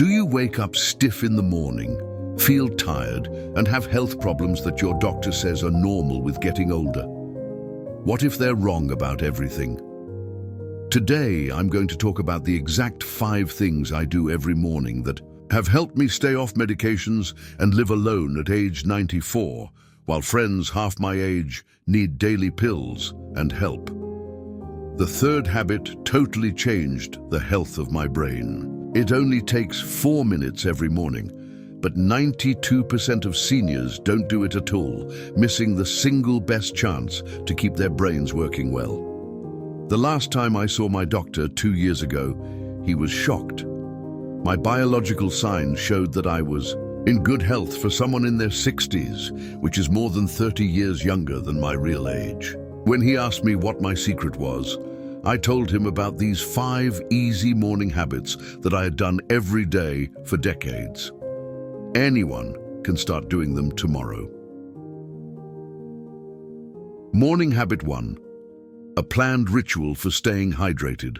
Do you wake up stiff in the morning, feel tired, and have health problems that your doctor says are normal with getting older? What if they're wrong about everything? Today, I'm going to talk about the exact 5 things I do every morning that have helped me stay off medications and live alone at age 94, while friends half my age need daily pills and help. The third habit totally changed the health of my brain. It only takes 4 minutes every morning, but 92% of seniors don't do it at all, missing the single best chance to keep their brains working well. The last time I saw my doctor 2 years ago, he was shocked. My biological signs showed that I was in good health for someone in their 60s, which is more than 30 years younger than my real age. When he asked me what my secret was, I told him about these 5 easy morning habits that I had done every day for decades. Anyone can start doing them tomorrow. Morning habit 1. A planned ritual for staying hydrated.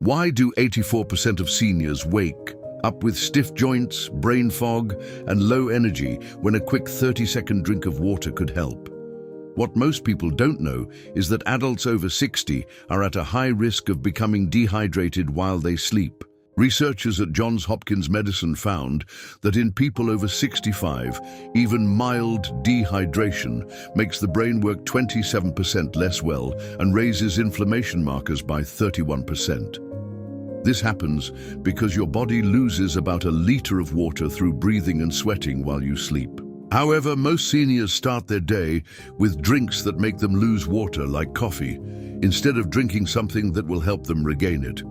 Why do 84% of seniors wake up with stiff joints, brain fog, and low energy when a quick 30-second drink of water could help? What most people don't know is that adults over 60 are at a high risk of becoming dehydrated while they sleep. Researchers at Johns Hopkins Medicine found that in people over 65, even mild dehydration makes the brain work 27% less well and raises inflammation markers by 31%. This happens because your body loses about a liter of water through breathing and sweating while you sleep. However, most seniors start their day with drinks that make them lose water, like coffee, instead of drinking something that will help them regain it.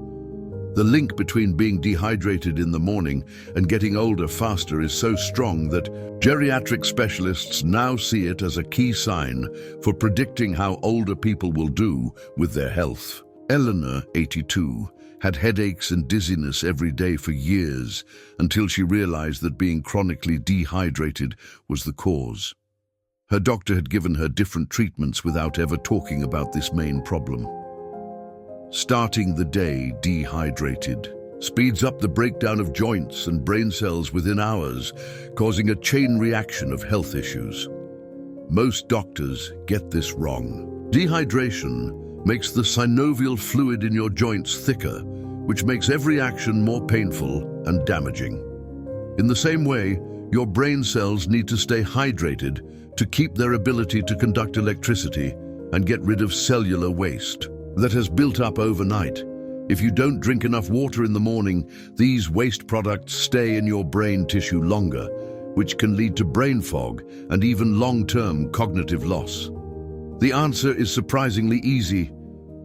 The link between being dehydrated in the morning and getting older faster is so strong that geriatric specialists now see it as a key sign for predicting how older people will do with their health. Eleanor, 82, had headaches and dizziness every day for years until she realized that being chronically dehydrated was the cause. Her doctor had given her different treatments without ever talking about this main problem. Starting the day dehydrated speeds up the breakdown of joints and brain cells within hours, causing a chain reaction of health issues. Most doctors get this wrong. Dehydration makes the synovial fluid in your joints thicker, which makes every action more painful and damaging. In the same way, your brain cells need to stay hydrated to keep their ability to conduct electricity and get rid of cellular waste that has built up overnight. If you don't drink enough water in the morning, these waste products stay in your brain tissue longer, which can lead to brain fog and even long-term cognitive loss. The answer is surprisingly easy,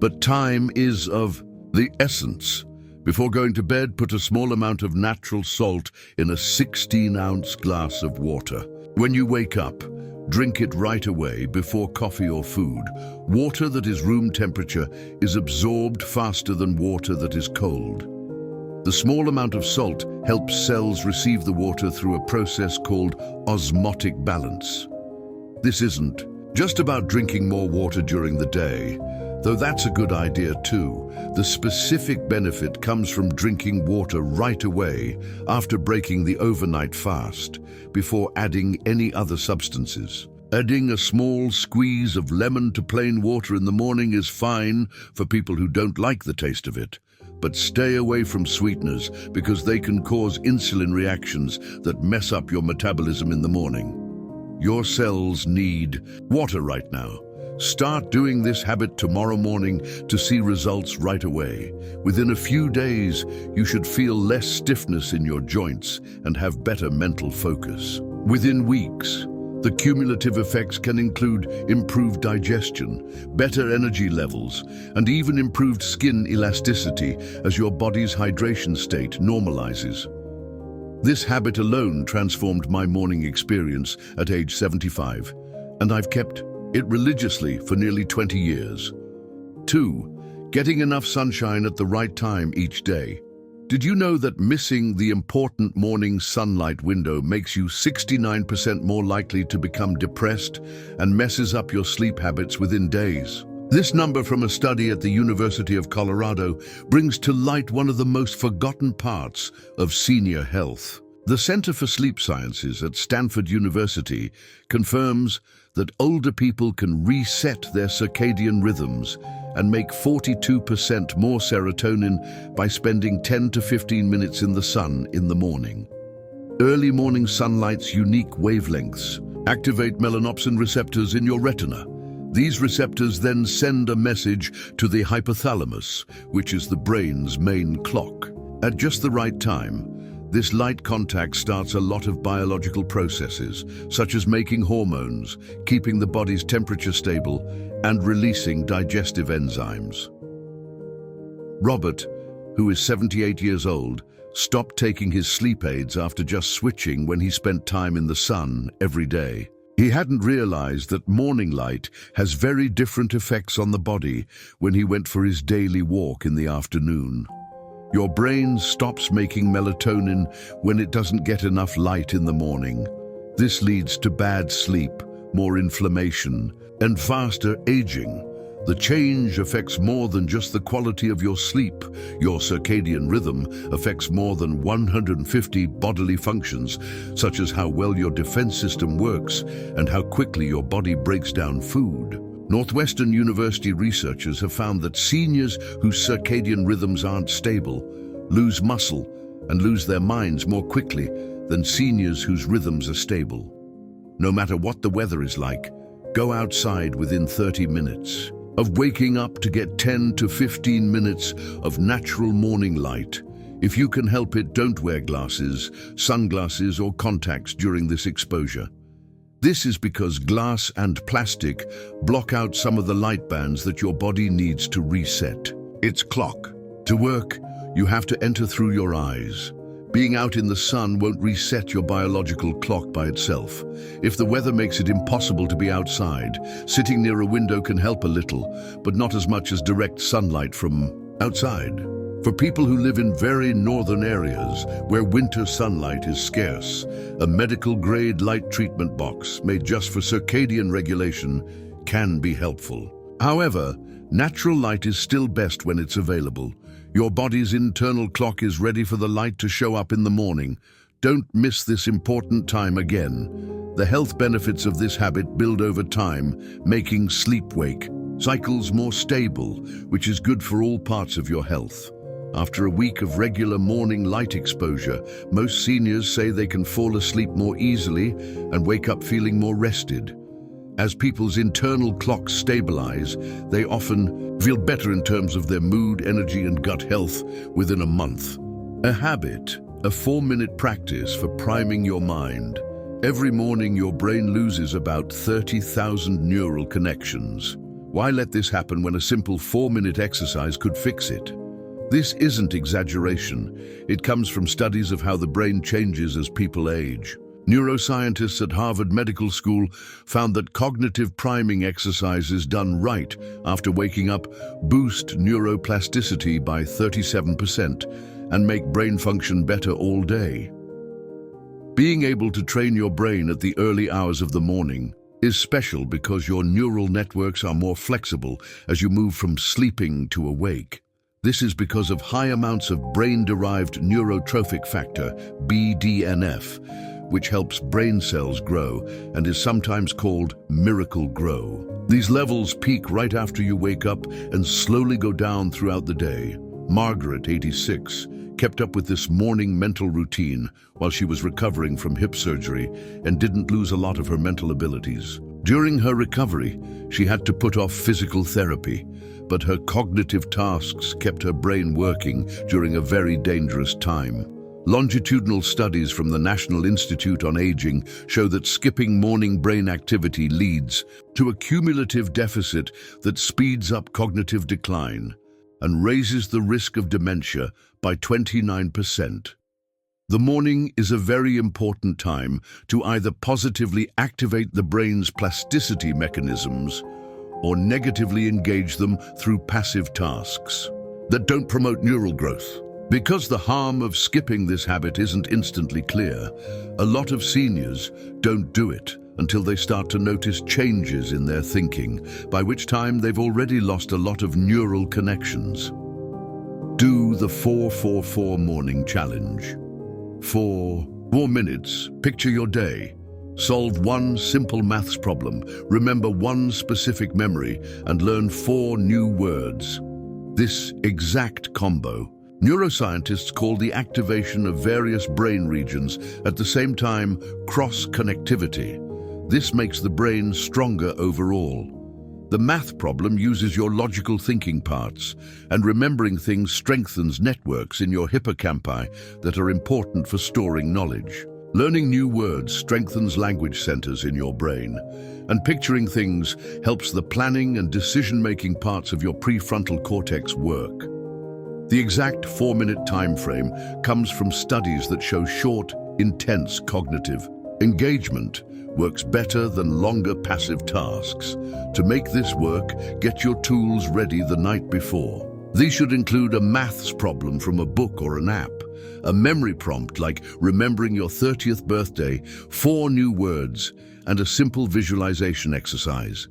but time is of the essence. Before going to bed, put a small amount of natural salt in a 16-ounce glass of water. When you wake up, drink it right away before coffee or food. Water that is room temperature is absorbed faster than water that is cold. The small amount of salt helps cells receive the water through a process called osmotic balance. This isn't just about drinking more water during the day, though that's a good idea too. The specific benefit comes from drinking water right away after breaking the overnight fast, before adding any other substances. Adding a small squeeze of lemon to plain water in the morning is fine for people who don't like the taste of it, but stay away from sweeteners because they can cause insulin reactions that mess up your metabolism in the morning. Your cells need water right now. Start doing this habit tomorrow morning to see results right away. Within a few days, you should feel less stiffness in your joints and have better mental focus. Within weeks, the cumulative effects can include improved digestion, better energy levels, and even improved skin elasticity as your body's hydration state normalizes. This habit alone transformed my morning experience at age 75, and I've kept it religiously for nearly 20 years. 2. Getting enough sunshine at the right time each day. Did you know that missing the important morning sunlight window makes you 69% more likely to become depressed and messes up your sleep habits within days? This number from a study at the University of Colorado brings to light one of the most forgotten parts of senior health. The Center for Sleep Sciences at Stanford University confirms that older people can reset their circadian rhythms and make 42% more serotonin by spending 10 to 15 minutes in the sun in the morning. Early morning sunlight's unique wavelengths activate melanopsin receptors in your retina. These receptors then send a message to the hypothalamus, which is the brain's main clock. At just the right time, this light contact starts a lot of biological processes, such as making hormones, keeping the body's temperature stable, and releasing digestive enzymes. Robert, who is 78 years old, stopped taking his sleep aids after just switching when he spent time in the sun every day. He hadn't realized that morning light has very different effects on the body when he went for his daily walk in the afternoon. Your brain stops making melatonin when it doesn't get enough light in the morning. This leads to bad sleep, more inflammation, and faster aging. The change affects more than just the quality of your sleep. Your circadian rhythm affects more than 150 bodily functions, such as how well your defense system works and how quickly your body breaks down food. Northwestern University researchers have found that seniors whose circadian rhythms aren't stable lose muscle and lose their minds more quickly than seniors whose rhythms are stable. No matter what the weather is like, go outside within 30 minutes. Of waking up to get 10 to 15 minutes of natural morning light. If you can help it, don't wear glasses, sunglasses, or contacts during this exposure. This is because glass and plastic block out some of the light bands that your body needs to reset its clock. To work, you have to enter through your eyes. Being out in the sun won't reset your biological clock by itself. If the weather makes it impossible to be outside, sitting near a window can help a little, but not as much as direct sunlight from outside. For people who live in very northern areas where winter sunlight is scarce, a medical-grade light treatment box made just for circadian regulation can be helpful. However, natural light is still best when it's available. Your body's internal clock is ready for the light to show up in the morning. Don't miss this important time again. The health benefits of this habit build over time, making sleep-wake cycles more stable, which is good for all parts of your health. After a week of regular morning light exposure, most seniors say they can fall asleep more easily and wake up feeling more rested. As people's internal clocks stabilize, they often feel better in terms of their mood, energy, and gut health within a month. A habit, a 4-minute practice for priming your mind. Every morning, your brain loses about 30,000 neural connections. Why let this happen when a simple 4-minute exercise could fix it? This isn't exaggeration. It comes from studies of how the brain changes as people age. Neuroscientists at Harvard Medical School found that cognitive priming exercises done right after waking up boost neuroplasticity by 37% and make brain function better all day. Being able to train your brain at the early hours of the morning is special because your neural networks are more flexible as you move from sleeping to awake. This is because of high amounts of brain-derived neurotrophic factor, BDNF, which helps brain cells grow and is sometimes called miracle grow. These levels peak right after you wake up and slowly go down throughout the day. Margaret, 86, kept up with this morning mental routine while she was recovering from hip surgery and didn't lose a lot of her mental abilities. During her recovery, she had to put off physical therapy, but her cognitive tasks kept her brain working during a very dangerous time. Longitudinal studies from the National Institute on Aging show that skipping morning brain activity leads to a cumulative deficit that speeds up cognitive decline and raises the risk of dementia by 29%. The morning is a very important time to either positively activate the brain's plasticity mechanisms or negatively engage them through passive tasks that don't promote neural growth. Because the harm of skipping this habit isn't instantly clear, a lot of seniors don't do it until they start to notice changes in their thinking, by which time they've already lost a lot of neural connections. Do the 4-4-4 morning challenge. For 4 minutes, picture your day. Solve one simple maths problem, remember one specific memory, and learn 4 new words. This exact combo, neuroscientists call the activation of various brain regions at the same time cross-connectivity. This makes the brain stronger overall. The math problem uses your logical thinking parts, and remembering things strengthens networks in your hippocampi that are important for storing knowledge. Learning new words strengthens language centers in your brain, and picturing things helps the planning and decision-making parts of your prefrontal cortex work. The exact 4-minute time frame comes from studies that show short, intense cognitive engagement works better than longer passive tasks. To make this work, get your tools ready the night before. These should include a maths problem from a book or an app, a memory prompt like remembering your 30th birthday, 4 new words, and a simple visualization exercise.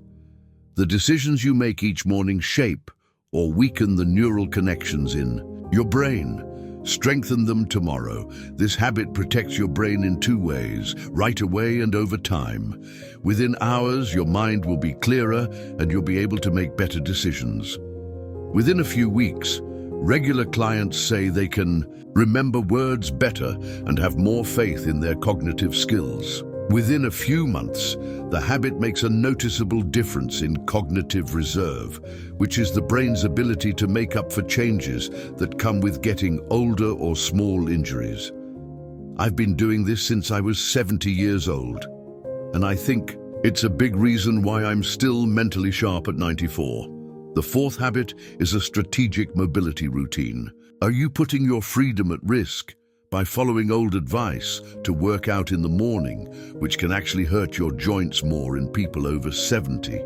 The decisions you make each morning shape or weaken the neural connections in your brain. Strengthen them tomorrow. This habit protects your brain in 2 ways, right away and over time. Within hours, your mind will be clearer and you'll be able to make better decisions. Within a few weeks, regular clients say they can remember words better and have more faith in their cognitive skills. Within a few months, the habit makes a noticeable difference in cognitive reserve, which is the brain's ability to make up for changes that come with getting older or small injuries. I've been doing this since I was 70 years old, and I think it's a big reason why I'm still mentally sharp at 94. The 4th habit is a strategic mobility routine. Are you putting your freedom at risk by following old advice to work out in the morning, which can actually hurt your joints more in people over 70?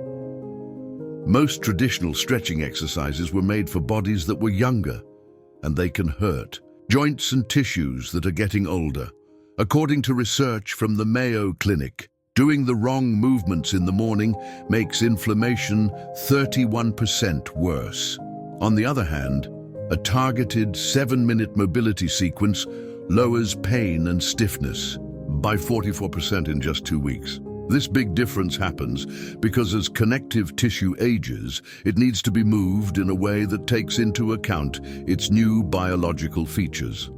Most traditional stretching exercises were made for bodies that were younger, and they can hurt joints and tissues that are getting older. According to research from the Mayo Clinic, doing the wrong movements in the morning makes inflammation 31% worse. On the other hand, a targeted 7-minute mobility sequence lowers pain and stiffness by 44% in just 2 weeks. This big difference happens because as connective tissue ages, it needs to be moved in a way that takes into account its new biological features.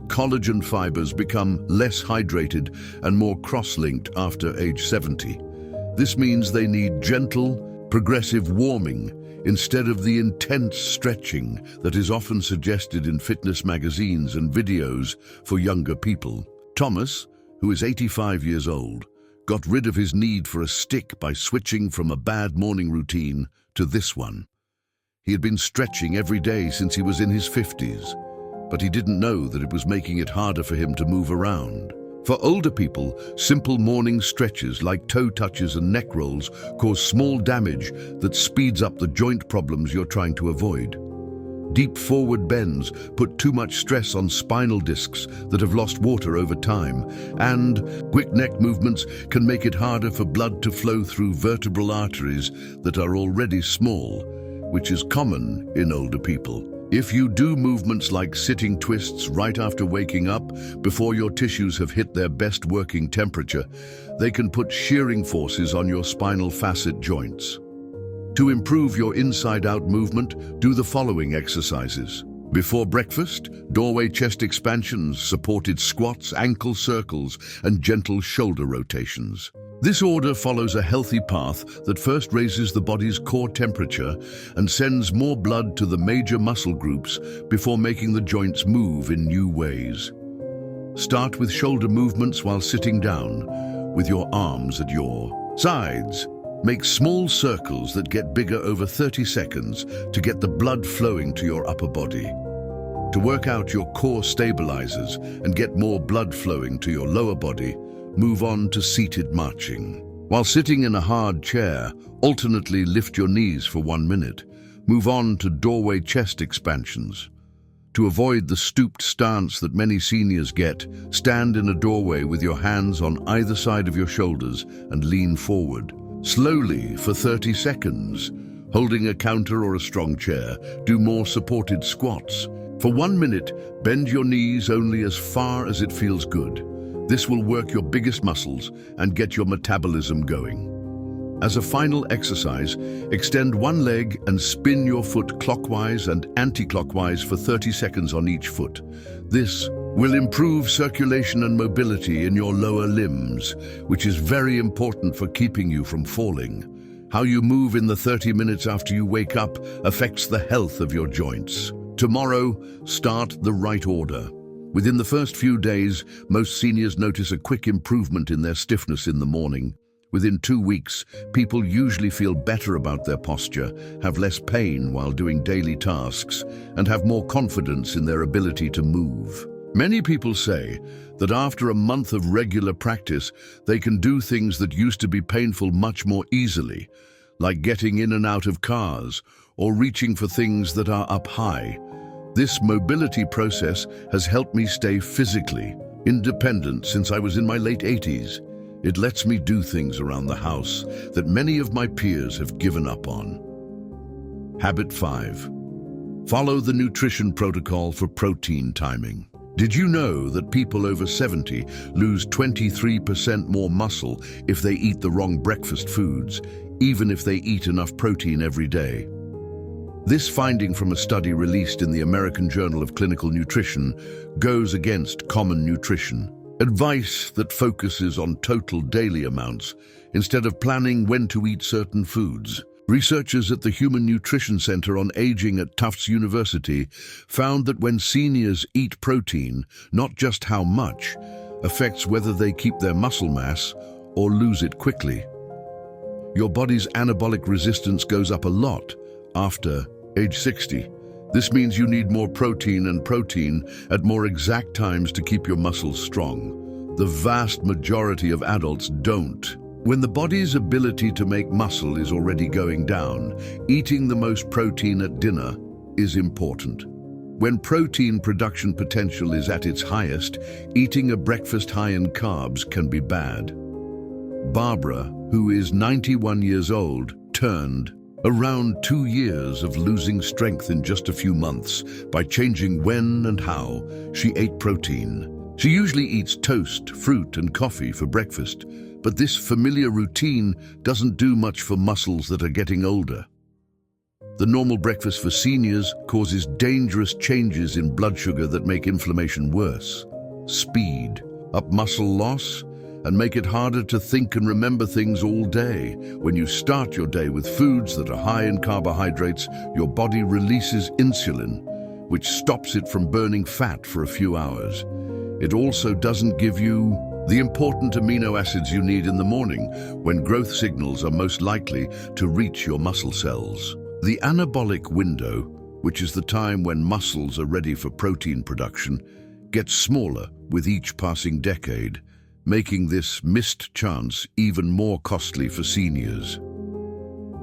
Collagen fibers become less hydrated and more cross-linked after age 70. This means they need gentle, progressive warming instead of the intense stretching that is often suggested in fitness magazines and videos for younger people. Thomas, who is 85 years old, got rid of his need for a stick by switching from a bad morning routine to this one. He had been stretching every day since he was in his 50s, but he didn't know that it was making it harder for him to move around. For older people, simple morning stretches like toe touches and neck rolls cause small damage that speeds up the joint problems you're trying to avoid. Deep forward bends put too much stress on spinal discs that have lost water over time, and quick neck movements can make it harder for blood to flow through vertebral arteries that are already small, which is common in older people. If you do movements like sitting twists right after waking up, before your tissues have hit their best working temperature, they can put shearing forces on your spinal facet joints. To improve your inside-out movement, do the following exercises. Before breakfast, doorway chest expansions, supported squats, ankle circles, and gentle shoulder rotations. This order follows a healthy path that first raises the body's core temperature and sends more blood to the major muscle groups before making the joints move in new ways. Start with shoulder movements while sitting down, with your arms at your sides. Make small circles that get bigger over 30 seconds to get the blood flowing to your upper body. To work out your core stabilizers and get more blood flowing to your lower body, move on to seated marching. While sitting in a hard chair, alternately lift your knees for 1 minute. Move on to doorway chest expansions. To avoid the stooped stance that many seniors get, stand in a doorway with your hands on either side of your shoulders and lean forward. Slowly for 30 seconds. Holding a counter or a strong chair, do more supported squats. For 1 minute, bend your knees only as far as it feels good. This will work your biggest muscles and get your metabolism going. As a final exercise, extend one leg and spin your foot clockwise and anti-clockwise for 30 seconds on each foot. This will improve circulation and mobility in your lower limbs, which is very important for keeping you from falling. How you move in the 30 minutes after you wake up affects the health of your joints. Tomorrow, start the right order. Within the first few days, most seniors notice a quick improvement in their stiffness in the morning. Within 2 weeks, people usually feel better about their posture, have less pain while doing daily tasks, and have more confidence in their ability to move. Many people say that after a month of regular practice, they can do things that used to be painful much more easily, like getting in and out of cars or reaching for things that are up high. This mobility process has helped me stay physically independent since I was in my late 80s. It lets me do things around the house that many of my peers have given up on. Habit 5. Follow the nutrition protocol for protein timing. Did you know that people over 70 lose 23% more muscle if they eat the wrong breakfast foods, even if they eat enough protein every day? This finding from a study released in the American Journal of Clinical Nutrition goes against common nutrition advice that focuses on total daily amounts instead of planning when to eat certain foods. Researchers at the Human Nutrition Center on Aging at Tufts University found that when seniors eat protein, not just how much, affects whether they keep their muscle mass or lose it quickly. Your body's anabolic resistance goes up a lot after age 60. This means you need more protein at more exact times to keep your muscles strong. The vast majority of adults don't. When the body's ability to make muscle is already going down, eating the most protein at dinner is important. When protein production potential is at its highest, eating a breakfast high in carbs can be bad. Barbara, who is 91 years old, turned around 2 years of losing strength in just a few months by changing when and how she ate protein. She usually eats toast, fruit, and coffee for breakfast, but this familiar routine doesn't do much for muscles that are getting older. The normal breakfast for seniors causes dangerous changes in blood sugar that make inflammation worse, speed up muscle loss, and make it harder to think and remember things all day. When you start your day with foods that are high in carbohydrates, your body releases insulin, which stops it from burning fat for a few hours. It also doesn't give you the important amino acids you need in the morning, when growth signals are most likely to reach your muscle cells. The anabolic window, which is the time when muscles are ready for protein production, gets smaller with each passing decade, making this missed chance even more costly for seniors.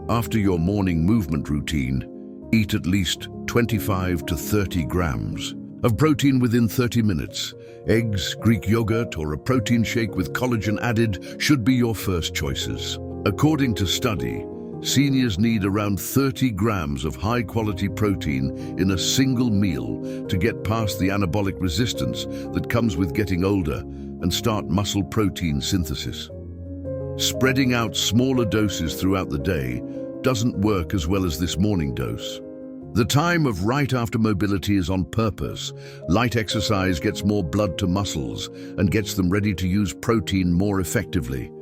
After your morning movement routine, eat at least 25 to 30 grams of protein within 30 minutes. Eggs, Greek yogurt, or a protein shake with collagen added should be your first choices. According to study, seniors need around 30 grams of high-quality protein in a single meal to get past the anabolic resistance that comes with getting older and start muscle protein synthesis. Spreading out smaller doses throughout the day doesn't work as well as this morning dose. The time of right after mobility is on purpose. Light exercise gets more blood to muscles and gets them ready to use protein more effectively.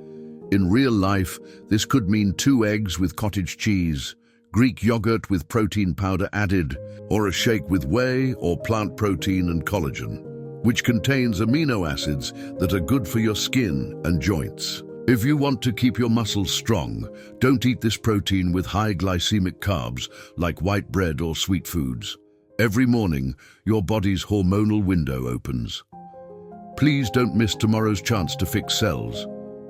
In real life, this could mean 2 eggs with cottage cheese, Greek yogurt with protein powder added, or a shake with whey or plant protein and collagen, which contains amino acids that are good for your skin and joints. If you want to keep your muscles strong, don't eat this protein with high glycemic carbs like white bread or sweet foods. Every morning, your body's hormonal window opens. Please don't miss tomorrow's chance to fix cells.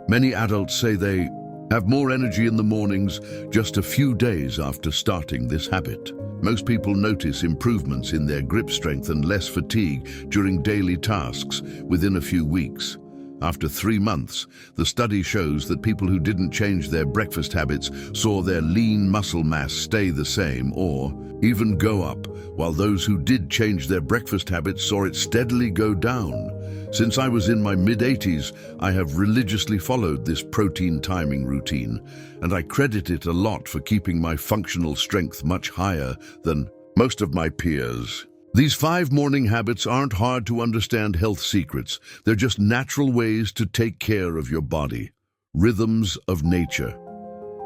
Many adults say they Have more energy in the mornings just a few days after starting this habit. Most people notice improvements in their grip strength and less fatigue during daily tasks within a few weeks. After 3 months, the study shows that people who didn't change their breakfast habits saw their lean muscle mass stay the same or even go up, while those who did change their breakfast habits saw it steadily go down. Since I was in my mid-80s, I have religiously followed this protein timing routine, and I credit it a lot for keeping my functional strength much higher than most of my peers. These 5 morning habits aren't hard to understand health secrets. They're just natural ways to take care of your body. Rhythms of nature.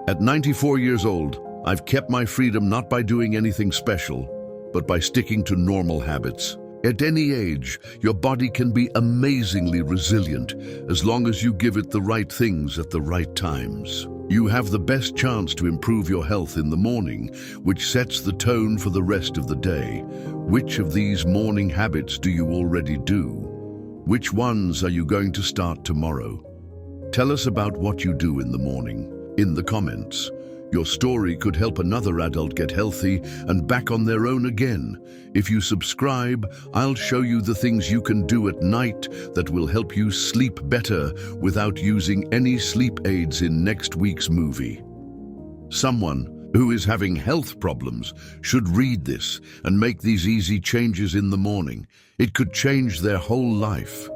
At 94 years old, I've kept my freedom not by doing anything special, but by sticking to normal habits. At any age, your body can be amazingly resilient as long as you give it the right things at the right times. You have the best chance to improve your health in the morning, which sets the tone for the rest of the day. Which of these morning habits do you already do? Which ones are you going to start tomorrow? Tell us about what you do in the morning in the comments. Your story could help another adult get healthy and back on their own again. If you subscribe, I'll show you the things you can do at night that will help you sleep better without using any sleep aids in next week's movie. Someone who is having health problems should read this and make these easy changes in the morning. It could change their whole life.